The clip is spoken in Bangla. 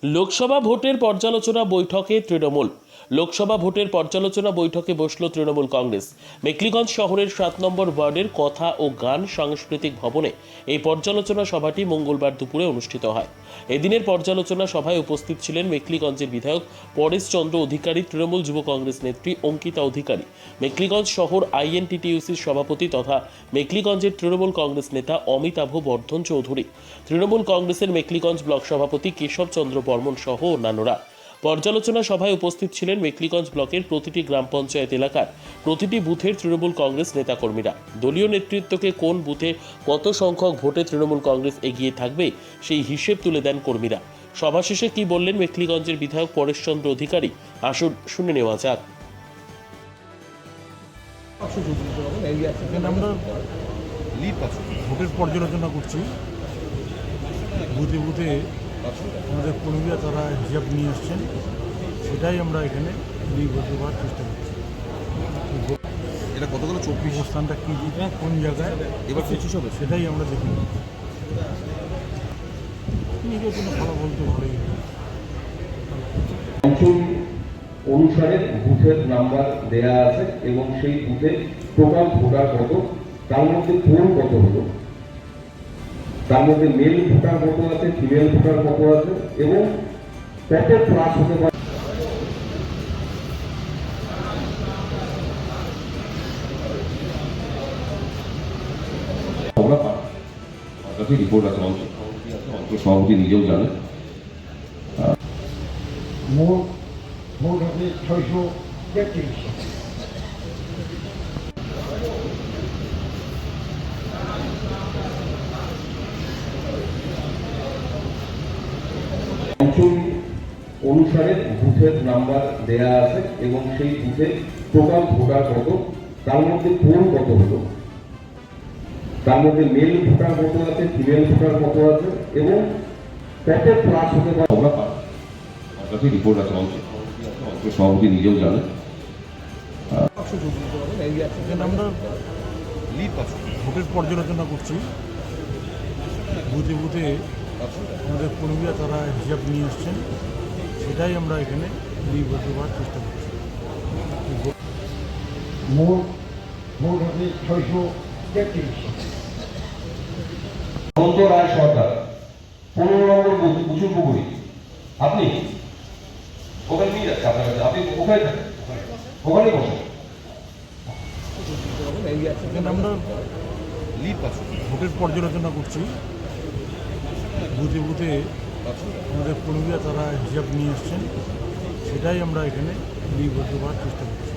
লোকসভা ভোটের পর্যালোচনা বৈঠকে তৃণমূল। লোকসভা ভোটের পর্যালোচনা বৈঠকে বসল তৃণমূল কংগ্রেস। মেখলিগঞ্জ শহরের 7 নম্বর ওয়ার্ডের কথা ও গান সাংস্কৃতিক ভবনে এই পর্যালোচনা সভাটি মঙ্গলবার দুপুরে অনুষ্ঠিত হয়। এদিনের পর্যালোচনা সভায় উপস্থিত ছিলেন মেখলিগঞ্জের বিধায়ক পরেশ চন্দ্র অধিকারী, তৃণমূল যুব কংগ্রেস নেত্রী অঙ্কিতা অধিকারী, মেখলিগঞ্জ শহর আইএনটিটিইউসির সভাপতি তথা মেখলিগঞ্জের তৃণমূল কংগ্রেস নেতা অমিতাভ বর্ধন চৌধুরী, তৃণমূল কংগ্রেসের মেখলিগঞ্জ ব্লক সভাপতি কেশব চন্দ্র বর্মন সহ অন্যান্যরা। পর্যালোচনা সভায় উপস্থিত ছিলেন মেখলিগঞ্জ ব্লকের প্রতিটি গ্রাম পঞ্চায়েত এলাকার প্রতিটি বুথের তৃণমূল কংগ্রেস নেতাকর্মীরা। দলীয় নেতৃত্বকে কোন বুথে কত সংখ্যক ভোটে তৃণমূল কংগ্রেস এগিয়ে থাকবে সেই হিসেব তুলে দেন কর্মীরা। সভা শেষে কি বললেন মেখলিগঞ্জের বিধায়ক পরেশ চন্দ্র অধিকারী, আসুন শুনে নেওয়া যাক। আমরা ভোটের পর্যালোচনা করছি। বুথে বুথে আমাদের কর্মীরা তারা হিসাব নিয়ে আসছেন, সেটাই আমরা এখানে লিপিবদ্ধ করার চেষ্টা করছি। এটা কতগুলো 24 অবস্থানটা কী দিকে কোন জায়গায় এবার 25 হবে, সেটাই আমরা দেখি। নিজের কোনো ফলাফল তো ভালোই হবে। অঞ্চল অনুসারে বুথের নাম্বার দেয়া আছে এবং সেই বুথে টোটাল ভোটার কত, তার মধ্যে কোন কত হলো, তার মধ্যে মেল ভোটার কত আছে, ফিমেল ভোটার কত আছে এবং কত প্লাস হতে পারে। রিপোর্ট আছে, অঞ্চল সভাপতি নিজেও জানে। মোট ভোট হবে 633। অঞ্চল অনুসারে বুথের নাম্বার দেয়া আছে এবং সেই বুথে টোটাল ভোটার কত, তার মধ্যে কোন কত হলো, তার মধ্যে মেল ভোটার কত আছে, ফিমেল ভোটার কত আছে এবং কত প্লাস হতে পারে। আমরা কাছে রিপোর্ট আছে, অঞ্চল সভাপতি নিজেও জানে। আমরা ভোটের পর্যালোচনা করছি। বুথে বুথে আমাদের কর্মীরা তারা হিসাব নিয়ে আসছেন, সেটাই আমরা এখানে লিপিবদ্ধ করার চেষ্টা করছি। মোট ভোট হবে 633। অনন্ত রায় সরকার, 15 নম্বর বুথ, কুচুরপুকুরি। আপনি ওখানে নিয়ে যাচ্ছে আপনার কাছে, আপনি ওখানে থাকেন, ওখানেই বসেন। আমরা ভোটের পর্যালোচনা করছি। বুথে বুথে আমাদের কর্মীরা তারা হিসাব নিয়ে আসছেন, সেটাই আমরা এখানে লিপিবদ্ধ করার চেষ্টা করছি।